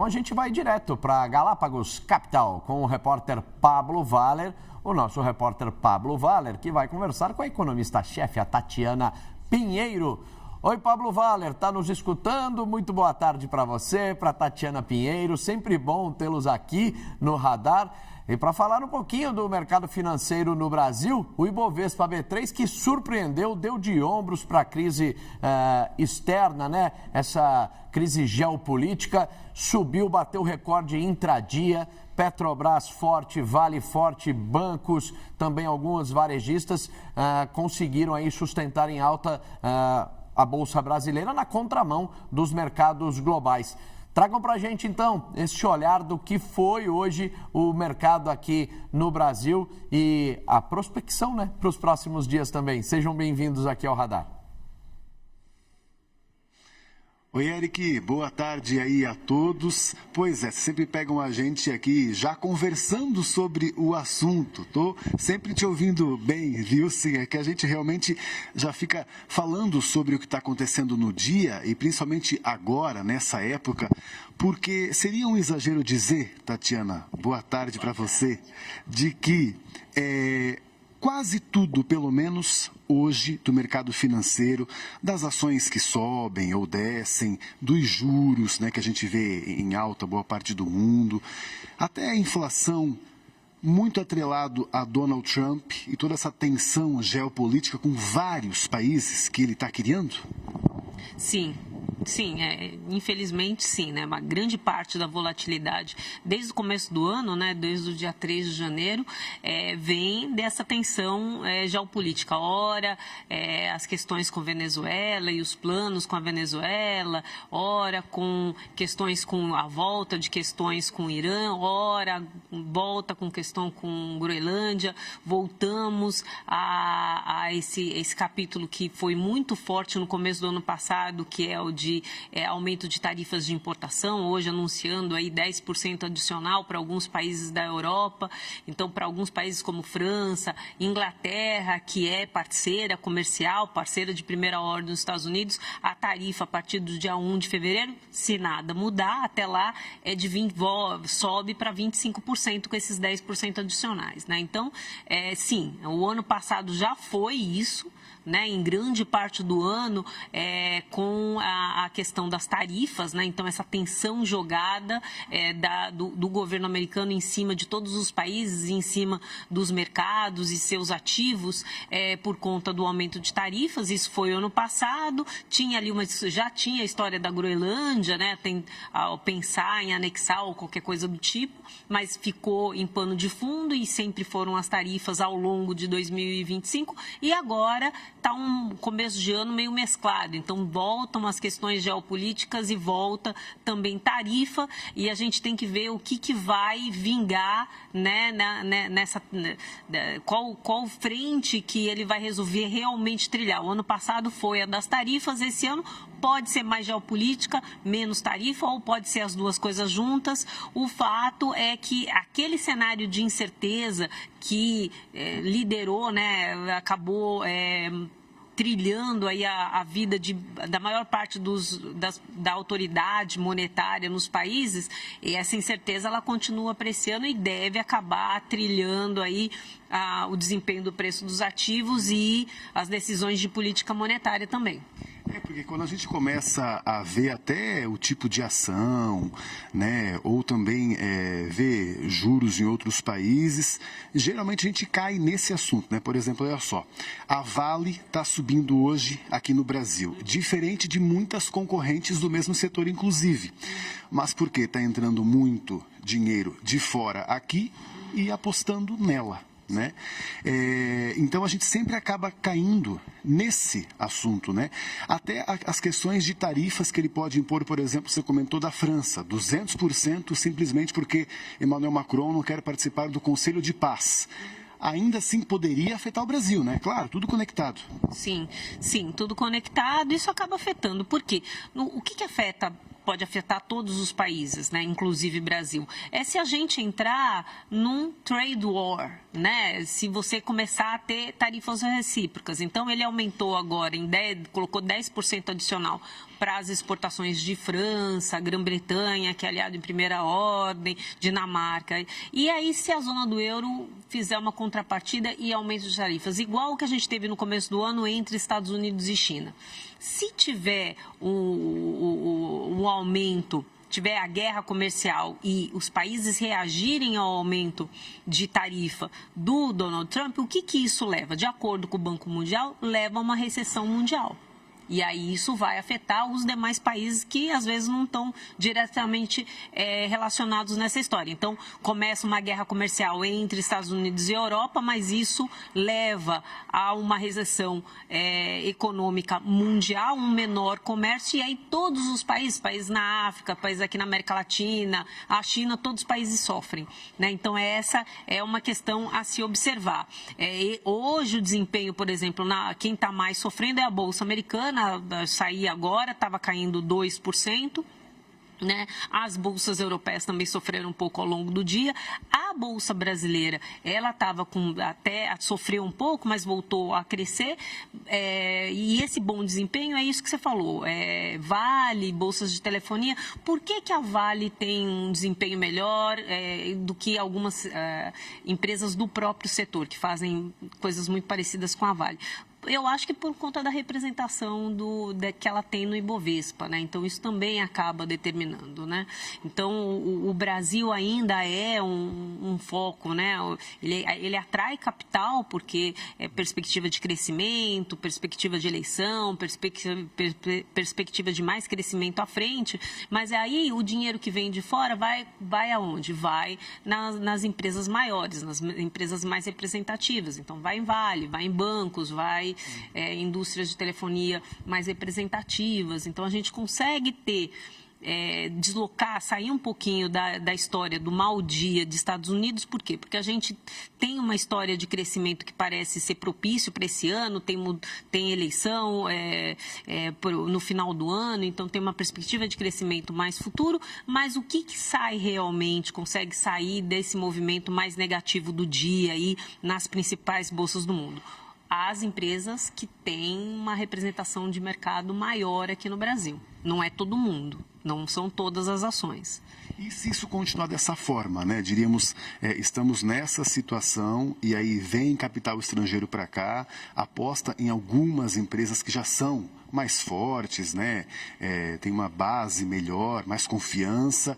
A gente vai direto para Galápagos Capital com o repórter Pablo Valer, o nosso repórter Pablo Valer, que vai conversar com a economista-chefe, a Tatiana Pinheiro. Oi, Pablo Valer, está nos escutando? Muito boa tarde para você, para Tatiana Pinheiro. Sempre bom tê-los aqui no radar. E para falar um pouquinho do mercado financeiro no Brasil, o Ibovespa B3, que surpreendeu, deu de ombros para a crise externa, né? Essa crise geopolítica, subiu, bateu recorde intradia. Petrobras forte, Vale forte, bancos, também alguns varejistas conseguiram aí sustentar em alta a Bolsa Brasileira na contramão dos mercados globais. Tragam para a gente, então, esse olhar do que foi hoje o mercado aqui no Brasil e a prospecção, né, para os próximos dias também. Sejam bem-vindos aqui ao Radar. Oi, Eric, boa tarde aí a todos. Pois é, sempre pegam a gente aqui já conversando sobre o assunto. Tô sempre te ouvindo bem, viu? Sim, é que a gente realmente já fica falando sobre o que está acontecendo no dia e principalmente agora, nessa época, porque seria um exagero dizer, Tatiana, boa tarde para você, de que quase tudo, pelo menos hoje, do mercado financeiro, das ações que sobem ou descem, dos juros, né, que a gente vê em alta boa parte do mundo, até a inflação, muito atrelado a Donald Trump e toda essa tensão geopolítica com vários países que ele está criando? Sim. Sim, infelizmente sim, né? Uma grande parte da volatilidade desde o começo do ano, né? Desde o dia 3 de janeiro, vem dessa tensão geopolítica. Ora, as questões com Venezuela e os planos com a Venezuela, ora com questões com a volta de questões com o Irã, ora volta com questão com Groenlândia, voltamos a esse capítulo que foi muito forte no começo do ano passado, que é o de aumento de tarifas de importação, hoje anunciando aí 10% adicional para alguns países da Europa. Então, para alguns países como França, Inglaterra, que é parceira comercial, parceira de primeira ordem dos Estados Unidos, a tarifa a partir do dia 1 de fevereiro, se nada mudar, até lá sobe para 25% com esses 10% adicionais, né? Então, sim, o ano passado já foi isso, né, em grande parte do ano, com a questão das tarifas, né, então essa tensão jogada do governo americano em cima de todos os países, em cima dos mercados e seus ativos, por conta do aumento de tarifas. Isso foi ano passado, já tinha a história da Groenlândia, né, ao pensar em anexar ou qualquer coisa do tipo, mas ficou em pano de fundo e sempre foram as tarifas ao longo de 2025 e agora está um começo de ano meio mesclado, então voltam as questões geopolíticas e volta também tarifa, e a gente tem que ver o que vai vingar, né, qual frente que ele vai resolver realmente trilhar. O ano passado foi a das tarifas, esse ano pode ser mais geopolítica, menos tarifa, ou pode ser as duas coisas juntas. O fato é que aquele cenário de incerteza que liderou, né, acabou trilhando aí a vida da maior parte da autoridade monetária nos países, e essa incerteza ela continua para esse ano e deve acabar trilhando aí o desempenho do preço dos ativos e as decisões de política monetária também. Porque quando a gente começa a ver até o tipo de ação, né, ou também ver juros em outros países, geralmente a gente cai nesse assunto, né? Por exemplo, olha só, a Vale está subindo hoje aqui no Brasil, diferente de muitas concorrentes do mesmo setor, inclusive. Mas por quê? Está entrando muito dinheiro de fora aqui e apostando nela, né? Então a gente sempre acaba caindo nesse assunto, né? Até as questões de tarifas que ele pode impor, por exemplo, você comentou da França, 200% simplesmente porque Emmanuel Macron não quer participar do Conselho de Paz. Ainda assim poderia afetar o Brasil, né? Claro, tudo conectado. Sim, tudo conectado, isso acaba afetando. Por quê? O que afeta? Pode afetar todos os países, né, inclusive Brasil, se a gente entrar num trade war, né, se você começar a ter tarifas recíprocas. Então, ele aumentou agora, colocou 10% adicional para as exportações de França, Grã-Bretanha, que é aliado em primeira ordem, Dinamarca. E aí, se a zona do euro fizer uma contrapartida e aumento de tarifas, igual o que a gente teve no começo do ano entre Estados Unidos e China, se tiver um aumento, tiver a guerra comercial e os países reagirem ao aumento de tarifa do Donald Trump, o que isso leva? De acordo com o Banco Mundial, leva a uma recessão mundial. E aí isso vai afetar os demais países que, às vezes, não estão diretamente relacionados nessa história. Então, começa uma guerra comercial entre Estados Unidos e Europa, mas isso leva a uma recessão econômica mundial, um menor comércio, e aí todos os países na África, países aqui na América Latina, a China, todos os países sofrem, né? Então, essa é uma questão a se observar. Hoje, o desempenho, por exemplo, quem está mais sofrendo é a Bolsa Americana. Saí agora, estava caindo 2%. Né? As bolsas europeias também sofreram um pouco ao longo do dia. A bolsa brasileira, ela estava até sofreu um pouco, mas voltou a crescer. E esse bom desempenho é isso que você falou. Vale, bolsas de telefonia. Por que a Vale tem um desempenho melhor do que algumas empresas do próprio setor, que fazem coisas muito parecidas com a Vale? Eu acho que por conta da representação que ela tem no Ibovespa, né? Então, isso também acaba determinando, né? Então, o Brasil ainda é um foco, né? Ele atrai capital porque é perspectiva de crescimento, perspectiva de eleição, perspectiva de mais crescimento à frente, mas aí o dinheiro que vem de fora vai aonde? Vai nas empresas maiores, nas empresas mais representativas. Então, vai em Vale, vai em bancos, vai indústrias de telefonia mais representativas. Então, a gente consegue deslocar, sair um pouquinho da história do mau dia de Estados Unidos. Por quê? Porque a gente tem uma história de crescimento que parece ser propício para esse ano, tem eleição no final do ano, então tem uma perspectiva de crescimento mais futuro, mas o que sai realmente, consegue sair desse movimento mais negativo do dia aí nas principais bolsas do mundo? As empresas que têm uma representação de mercado maior aqui no Brasil. Não é todo mundo, não são todas as ações. E se isso continuar dessa forma, né? Diríamos, estamos nessa situação e aí vem capital estrangeiro para cá, aposta em algumas empresas que já são mais fortes, né? Tem uma base melhor, mais confiança.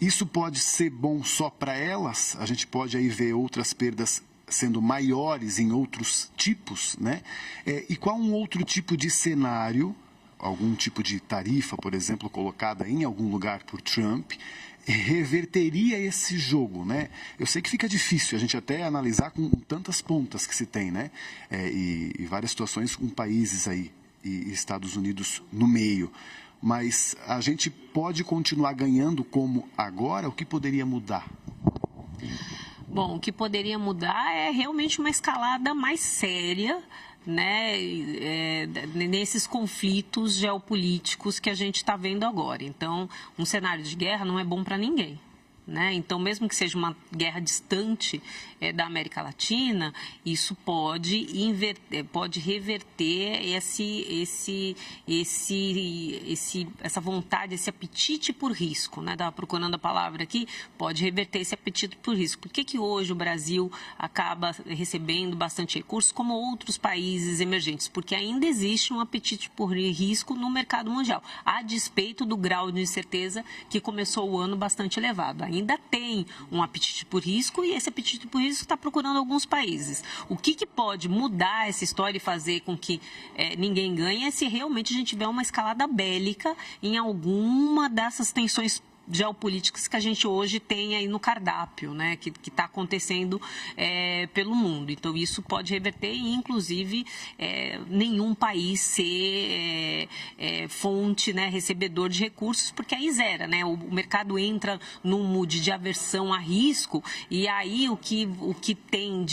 Isso pode ser bom só para elas? A gente pode aí ver outras perdas sendo maiores em outros tipos, né? E qual um outro tipo de cenário, algum tipo de tarifa, por exemplo, colocada em algum lugar por Trump, reverteria esse jogo, né? Eu sei que fica difícil a gente até analisar com tantas pontas que se tem, né? E várias situações com países aí e Estados Unidos no meio. Mas a gente pode continuar ganhando como agora? O que poderia mudar? Bom, o que poderia mudar é realmente uma escalada mais séria, né, nesses conflitos geopolíticos que a gente está vendo agora. Então, um cenário de guerra não é bom para ninguém. Né? Então, mesmo que seja uma guerra distante da América Latina, isso pode reverter essa vontade, esse apetite por risco. Né? Estava procurando a palavra aqui, pode reverter esse apetite por risco. Por que hoje o Brasil acaba recebendo bastante recursos, como outros países emergentes? Porque ainda existe um apetite por risco no mercado mundial, a despeito do grau de incerteza que começou o ano bastante elevado. Ainda tem um apetite por risco e esse apetite por risco está procurando alguns países. O que pode mudar essa história e fazer com que ninguém ganhe é se realmente a gente tiver uma escalada bélica em alguma dessas tensões geopolíticas que a gente hoje tem aí no cardápio, né, que está acontecendo pelo mundo. Então, isso pode reverter e, inclusive, nenhum país ser fonte, né, recebedor de recursos, porque aí zera, né? O mercado entra num mood de aversão a risco e aí o que tem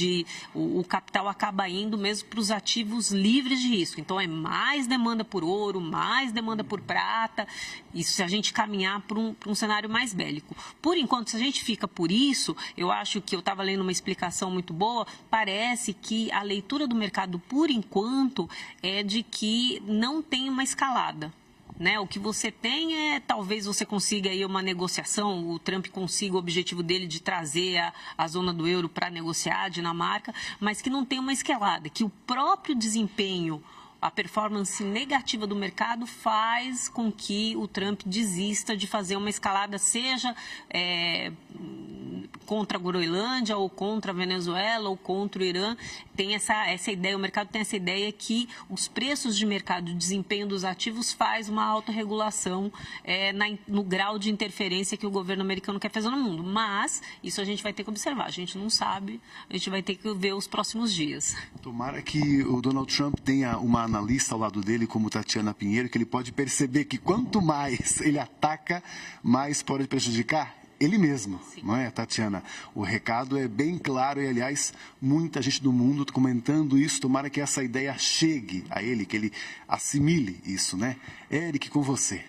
o capital acaba indo mesmo para os ativos livres de risco. Então, é mais demanda por ouro, mais demanda por prata, isso se a gente caminhar para um cenário mais bélico. Por enquanto, se a gente fica por isso, eu acho que eu estava lendo uma explicação muito boa, parece que a leitura do mercado, por enquanto, é de que não tem uma escalada. né? O que você tem é, talvez você consiga aí uma negociação, o Trump consiga o objetivo dele de trazer a zona do euro para negociar a Dinamarca, mas que não tem uma escalada, que o próprio desempenho, a performance negativa do mercado faz com que o Trump desista de fazer uma escalada, seja contra a Groenlândia, ou contra a Venezuela, ou contra o Irã. Tem essa ideia, o mercado tem essa ideia que os preços de mercado, o desempenho dos ativos faz uma autorregulação no grau de interferência que o governo americano quer fazer no mundo. Mas isso a gente vai ter que observar, a gente não sabe, a gente vai ter que ver os próximos dias. Tomara que o Donald Trump tenha uma analista ao lado dele, como Tatiana Pinheiro, que ele pode perceber que quanto mais ele ataca, mais pode prejudicar ele mesmo. Sim. Não é, Tatiana? O recado é bem claro e, aliás, muita gente do mundo comentando isso. Tomara que essa ideia chegue a ele, que ele assimile isso, né? Eric, com você.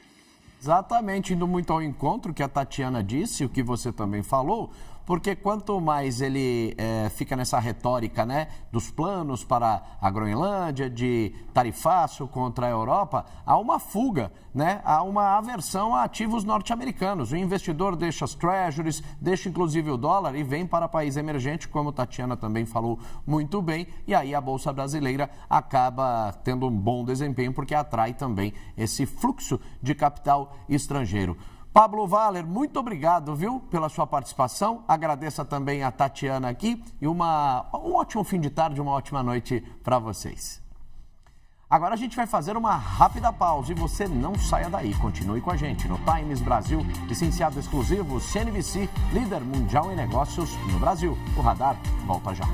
Exatamente, indo muito ao encontro que a Tatiana disse, o que você também falou, porque quanto mais ele fica nessa retórica, né, dos planos para a Groenlândia, de tarifaço contra a Europa, há uma fuga, né, há uma aversão a ativos norte-americanos. O investidor deixa as treasuries, deixa inclusive o dólar e vem para país emergente, como a Tatiana também falou muito bem, e aí a Bolsa Brasileira acaba tendo um bom desempenho porque atrai também esse fluxo de capital estrangeiro. Pablo Valer, muito obrigado, viu, pela sua participação. Agradeço também a Tatiana aqui e um ótimo fim de tarde, uma ótima noite para vocês. Agora a gente vai fazer uma rápida pausa e você não saia daí. Continue com a gente no Times Brasil, licenciado exclusivo CNBC, líder mundial em negócios no Brasil. O Radar volta já.